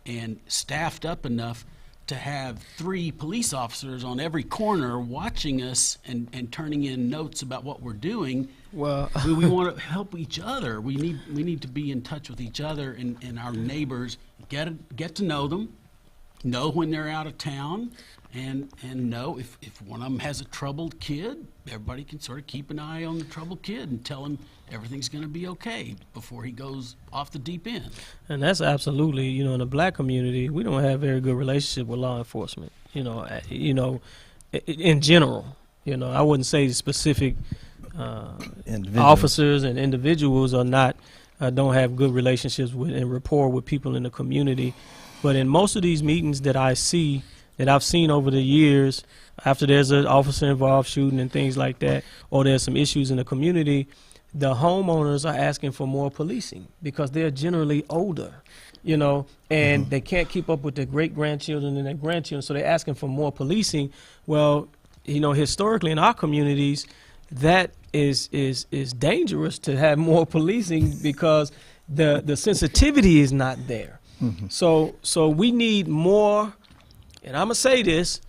and staffed up enough to have 3 police officers on every corner watching us and turning in notes about what we're doing. Well, we want to help each other. We need to be in touch with each other and our neighbors. Get to know them, know when they're out of town, and know if one of them has a troubled kid, everybody can sort of keep an eye on the troubled kid and tell him everything's going to be okay before he goes off the deep end. And that's absolutely, in the black community, we don't have a very good relationship with law enforcement, in general. You know, I wouldn't say specific Individuals. officers and individuals are not don't have good relationships with and rapport with people in the community, but in most of these meetings that I see, that I've seen over the years, after there's an officer involved shooting and things like that, or there's some issues in the community, the homeowners are asking for more policing because they're generally older, you know, and they can't keep up with their great-grandchildren and their grandchildren, so they're asking for more policing. Well, you know, historically in our communities, that is dangerous to have more policing because the sensitivity is not there. So we need more, and I'm gonna say this,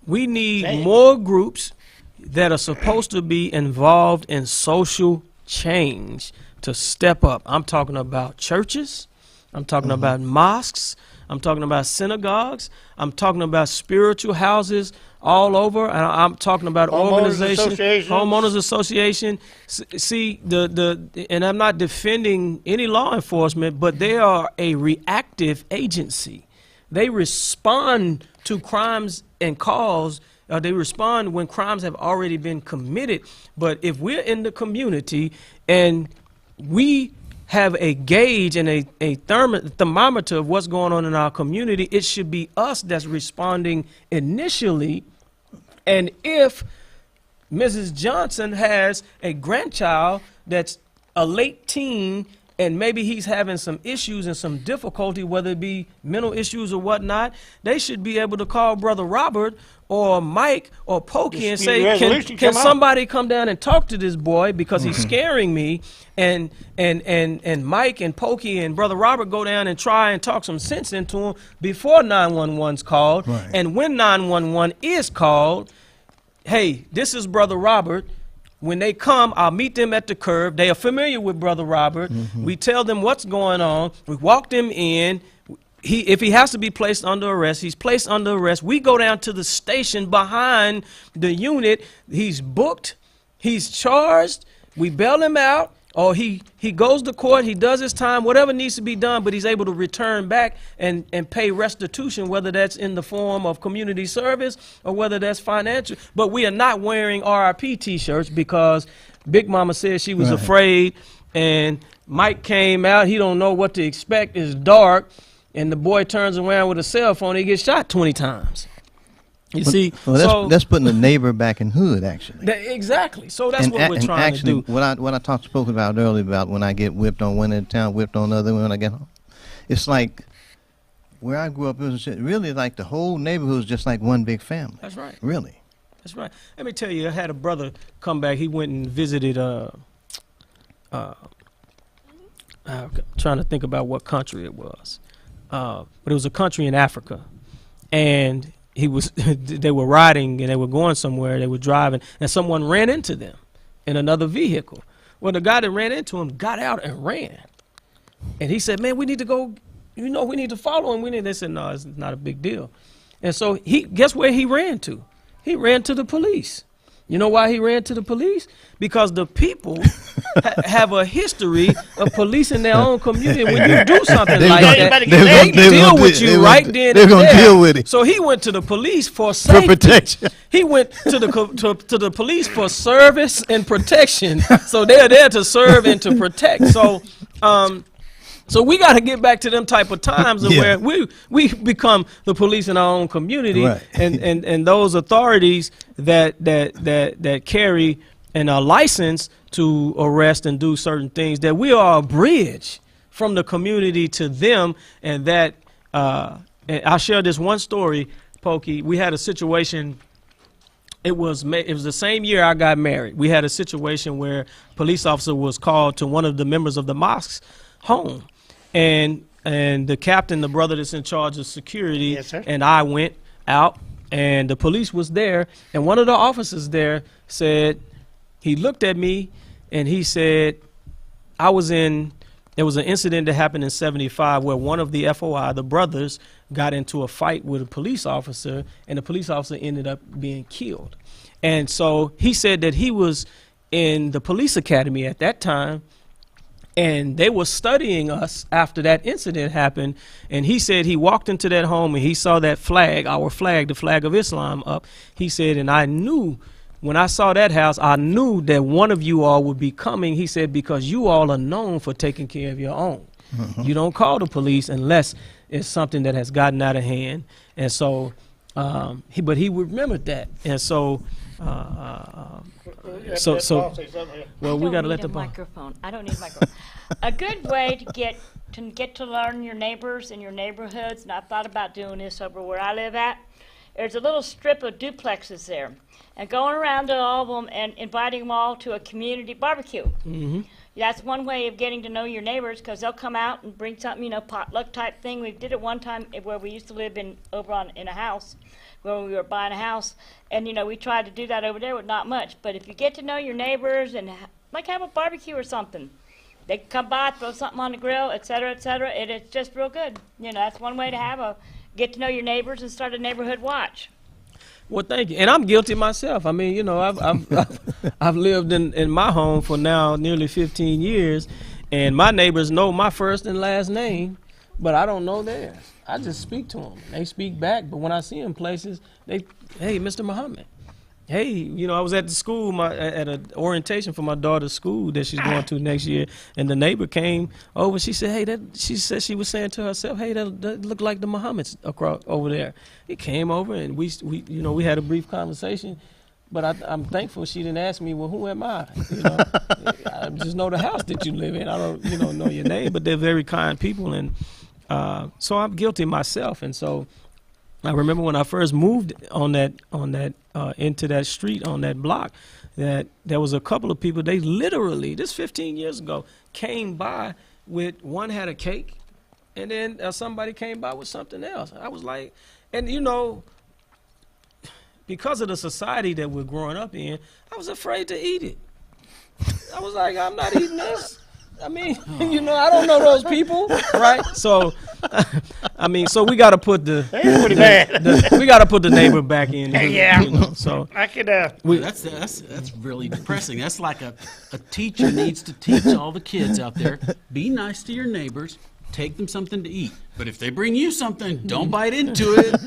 we need more groups that are supposed to be involved in social change to step up. I'm talking about churches, I'm talking about mosques, I'm talking about synagogues, I'm talking about spiritual houses all over, and I'm talking about homeowners association. See, and I'm not defending any law enforcement, but they are a reactive agency. They respond to crimes and calls. They respond when crimes have already been committed. But if we're in the community and we have a gauge and a thermometer of what's going on in our community, it should be us that's responding initially. And if Mrs. Johnson has a grandchild that's a late teen and maybe he's having some issues and some difficulty, whether it be mental issues or whatnot, they should be able to call Brother Robert or Mike or Pokey and say, can somebody come down and talk to this boy because he's scaring me? And Mike and Pokey and Brother Robert go down and try and talk some sense into him before 911's called. Right. And when 911 is called, hey, this is Brother Robert. When they come, I'll meet them at the curb. They are familiar with Brother Robert. We tell them what's going on. We walk them in. If he has to be placed under arrest, he's placed under arrest. We go down to the station behind the unit. He's booked. He's charged. We bail him out. Or he goes to court, he does his time, whatever needs to be done, but he's able to return back and pay restitution, whether that's in the form of community service or whether that's financial. But we are not wearing RIP T-shirts because Big Mama said she was afraid, and Mike came out, he don't know what to expect, it's dark, and the boy turns around with a cell phone, he gets shot 20 times. You see, well, that's putting the neighbor back in hood, actually. Exactly. So that's what we're trying to do. What I spoke about earlier about when I get whipped on one end of town, whipped on another when I get home. It's like where I grew up, it was really like the whole neighborhood was just like one big family. That's right. Really. That's right. Let me tell you, I had a brother come back. He went and visited. Trying to think about what country it was, but it was a country in Africa, and they were riding and they were going somewhere, they were driving, and someone ran into them in another vehicle. Well, the guy that ran into him got out and ran. And he said, man, we need to go, we need to follow him. They said, no, it's not a big deal. And so guess where he ran to? He ran to the police. You know why he ran to the police? Because the people have a history of policing their own community. When you do something like that, they deal with you right then and there. They're going to deal with it. So he went to the police for safety. For protection. He went to the police for service and protection. So they're there to serve and to protect. So we got to get back to them type of times where we become the police in our own community, right. and those authorities that carry and are licensed to arrest and do certain things, that we are a bridge from the community to them. And that and I'll share this one story, Pokey. We had a situation. It was the same year I got married. We had a situation where a police officer was called to one of the members of the mosque's home. And the captain, the brother that's in charge of security, and I went out, and the police was there, and one of the officers there said, he looked at me, and he said, there was an incident that happened in '75 where one of the FOI, the brothers, got into a fight with a police officer, and the police officer ended up being killed. And so he said that he was in the police academy at that time, and they were studying us after that incident happened. And he said he walked into that home and he saw that flag, our flag, the flag of Islam, up. He said, and I knew when I saw that house, I knew that one of you all would be coming. He said, because you all are known for taking care of your own. You don't call the police unless it's something that has gotten out of hand. And so, but he remembered that. And so, well, we got to let the microphone. I don't need a microphone. A good way to get to learn your neighbors in your neighborhoods, and I've thought about doing this over where I live at. There's a little strip of duplexes there, and going around to all of them and inviting them all to a community barbecue. Mm-hmm. That's one way of getting to know your neighbors, because they'll come out and bring something, potluck type thing. We did it one time where we used to live in a house, where we were buying a house, and we tried to do that over there with not much. But if you get to know your neighbors and have a barbecue or something, they can come by, throw something on the grill, et cetera, and it's just real good. That's one way to get to know your neighbors and start a neighborhood watch. Well, thank you. And I'm guilty myself. I mean, I've lived in my home for now nearly 15 years, and my neighbors know my first and last name, but I don't know theirs. I just speak to them. They speak back, but when I see them places, hey, Mr. Muhammad. Hey, I was at the school, at an orientation for my daughter's school that she's going to next year, and the neighbor came over. She said, she was saying to herself, hey, that look like the Muhammads across over there. He came over, and we had a brief conversation, but I'm thankful she didn't ask me, well, who am I? I just know the house that you live in. I don't, know your name, but they're very kind people, and so I'm guilty myself, and so. I remember when I first moved into that street on that block, that there was a couple of people. They literally, this 15 years ago, came by with one had a cake, and then somebody came by with something else. I was like, and because of the society that we're growing up in, I was afraid to eat it. I was like, I'm not eating this. I mean, I don't know those people, right? So, so we got to put we got to put the neighbor back in. Yeah. So I could. That's really depressing. That's like a teacher needs to teach all the kids out there: be nice to your neighbors, take them something to eat. But if they bring you something, don't bite into it,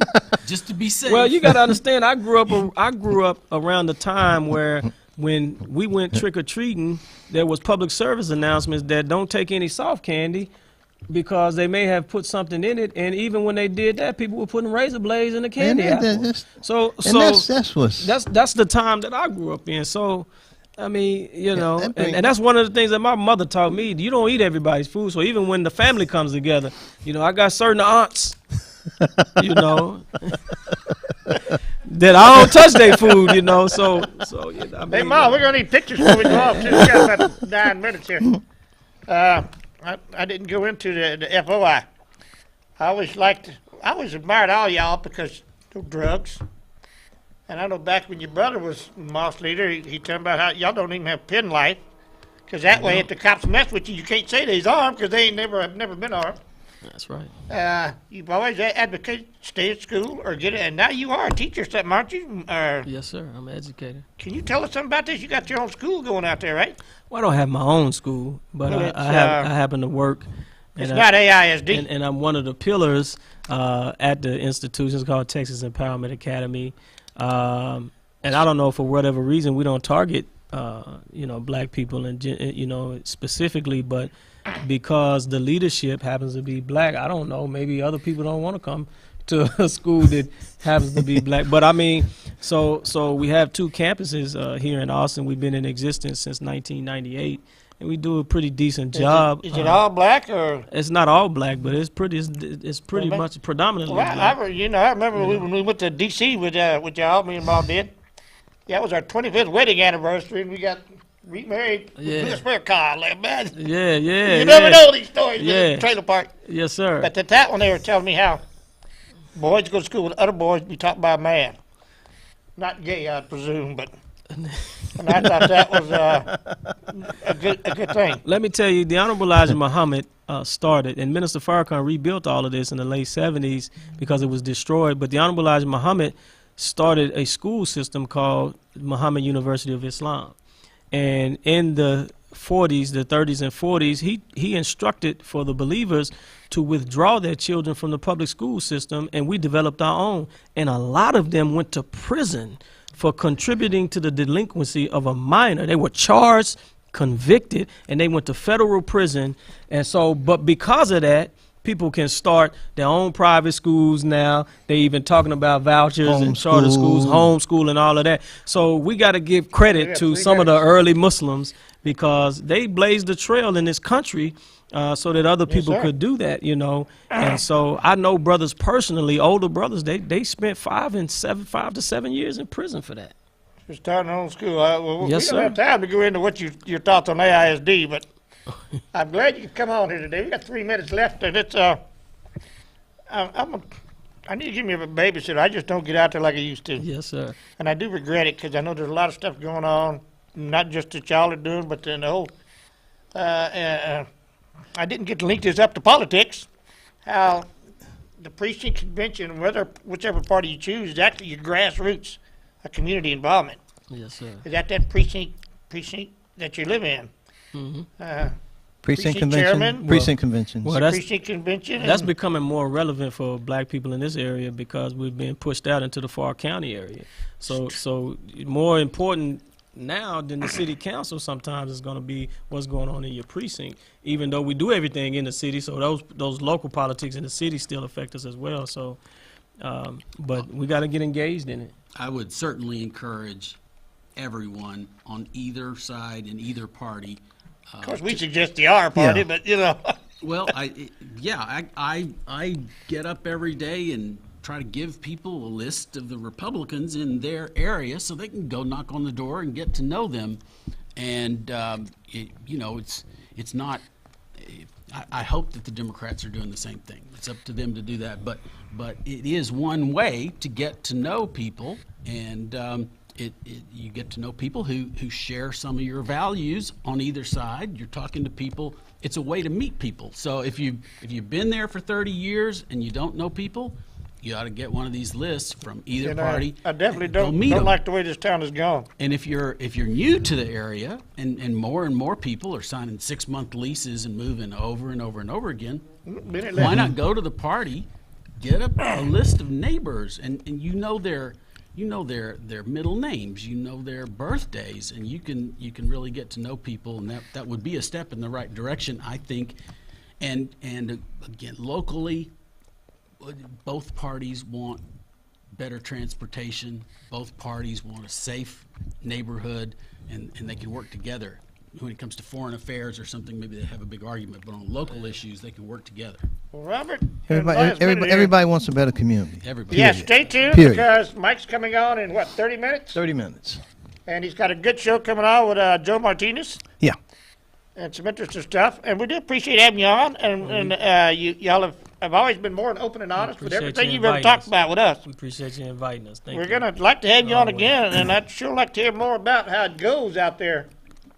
just to be safe. Well, you got to understand. I grew up around the time where. When we went trick-or-treating, there was public service announcements that don't take any soft candy because they may have put something in it. And even when they did that, people were putting razor blades in the candy apples. That's the time that I grew up in. So, I mean, and that's one of the things that my mother taught me. You don't eat everybody's food. So even when the family comes together, I got certain aunts, that I don't touch their food, So hey, Ma, we're gonna need pictures before we go off too. We got about 9 minutes here. I didn't go into the FOI. I always admired all y'all because of drugs. And I know back when your brother was Moss leader, he told me about how y'all don't even have pen life, because that way if the cops mess with you, you can't say that he's armed because they have never been armed. That's right. You've always advocated stay at school or get it, and now you are a teacher, something, aren't you? Yes, sir. I'm an educator. Can you tell us something about this? You got your own school going out there, right? Well, I don't have my own school, but I happen to work. It's not AISD. And I'm one of the pillars at the institution. It's called Texas Empowerment Academy. And I don't know, for whatever reason, we don't target, black people and, specifically, but because the leadership happens to be black, I don't know, maybe other people don't want to come to a school that happens to be black. But I mean, so we have 2 campuses here in Austin. We've been in existence since 1998, and we do a pretty decent job. Is it all black or? It's not all black, but it's pretty much predominantly black. I remember when we went to D.C. with y'all, me and Mom did. Yeah, it was our 25th wedding anniversary, and we got remarried. Yeah. With a car, like, man. Yeah. You never know these stories in the trailer park. Yes, sir. But at that one, they were telling me how boys go to school with other boys be taught by a man. Not gay, I presume, but. And I thought that was a good thing. Let me tell you, the Honorable Elijah Muhammad started, and Minister Farrakhan rebuilt all of this in the late 70s because it was destroyed. But the Honorable Elijah Muhammad started a school system called Muhammad University of Islam. And in the 40s, the 30s and 40s, he instructed for the believers to withdraw their children from the public school system, and we developed our own. And a lot of them went to prison for contributing to the delinquency of a minor. They were charged, convicted, and they went to federal prison. And so, but because of that, people can start their own private schools now. They even talking about vouchers and charter schools, homeschool, and all of that. So we got to give credit to some of the early Muslims because they blazed the trail in this country so that other people could do that, you know. And so I know brothers personally, older brothers, they spent 5 to 7 years in prison for that. We're starting our own school. Well, Yes, we don't have time to go into what your thoughts on AISD, but I'm glad you could come on here today. We got 3 minutes left, and it's I need to give me a babysitter. I just don't get out there like I used to. Yes, sir. And I do regret it because I know there's a lot of stuff going on, not just that y'all are doing, but in the whole. I didn't get to link this up to politics. How the precinct convention, whichever party you choose, is actually your grassroots, a community involvement. Yes, sir. Is that precinct that you live in? Precinct convention. Chairman? Precinct conventions. Well, that's Precinct convention. That's and- becoming more relevant for black people in this area because we've been pushed out into the far county area. So more important now than the city council sometimes is going to be what's going on in your precinct, even though we do everything in the city. So those local politics in the city still affect us as well. So, but we got to get engaged in it. I would certainly encourage everyone on either side and either party. Of course, we suggest the R party, Yeah. but you know. Well, I get up every day and try to give people a list of the Republicans in their area so they can go knock on the door and get to know them. And it's not. I hope that the Democrats are doing the same thing. It's up to them to do that. But it is one way to get to know people, and you get to know people who share some of your values on either side. You're talking to people. It's a way to meet people. So if you've been there for 30 years and you don't know people, you ought to get one of these lists from either party. I definitely Go don't meet 'em. like the way this town has gone. And if you're new to the area and more people are signing 6-month leases and moving over and over and over again, why not go to the party, get a list of neighbors, and you know their middle names, you know their birthdays, and you can really get to know people, and that would be a step in the right direction, I think. And again, locally, both parties want better transportation. Both parties want a safe neighborhood, and they can work together. When it comes to foreign affairs or something, maybe they have a big argument, but on local issues, they can work together. Well, Robert, Everybody wants a better community. Everybody. Yeah, stay tuned Period. because Mike's coming on in 30 minutes? 30 minutes. And he's got a good show coming on with Joe Martinez Yeah. and some interesting stuff. And we do appreciate having you on. And y'all have always been more than open and honest with appreciate everything you you've ever inviting talked us. about with us. We appreciate you inviting us. Thank We're you. going to like to have you on Always. again, and I'd sure like to hear more about how it goes out there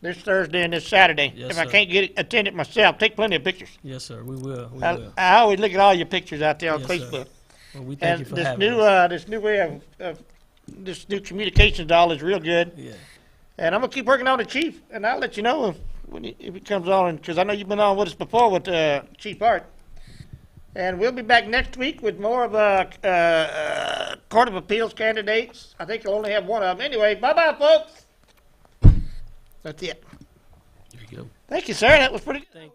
this Thursday and this Saturday. Yes, if I sir. can't attend it myself, take plenty of pictures. Yes, sir. We will. I always look at all your pictures out there on Yes, sir. Facebook. Well, we thank And you for this having new us. this new way of this new communications doll is real good. Yeah. And I'm gonna keep working on the chief, and I'll let you know if he comes on, because I know you've been on with us before with Chief Art. And we'll be back next week with more of Court of Appeals candidates. I think you'll only have one of them. Anyway, bye-bye, folks. That's it. There you go. Thank you, sir. That was pretty good. Thank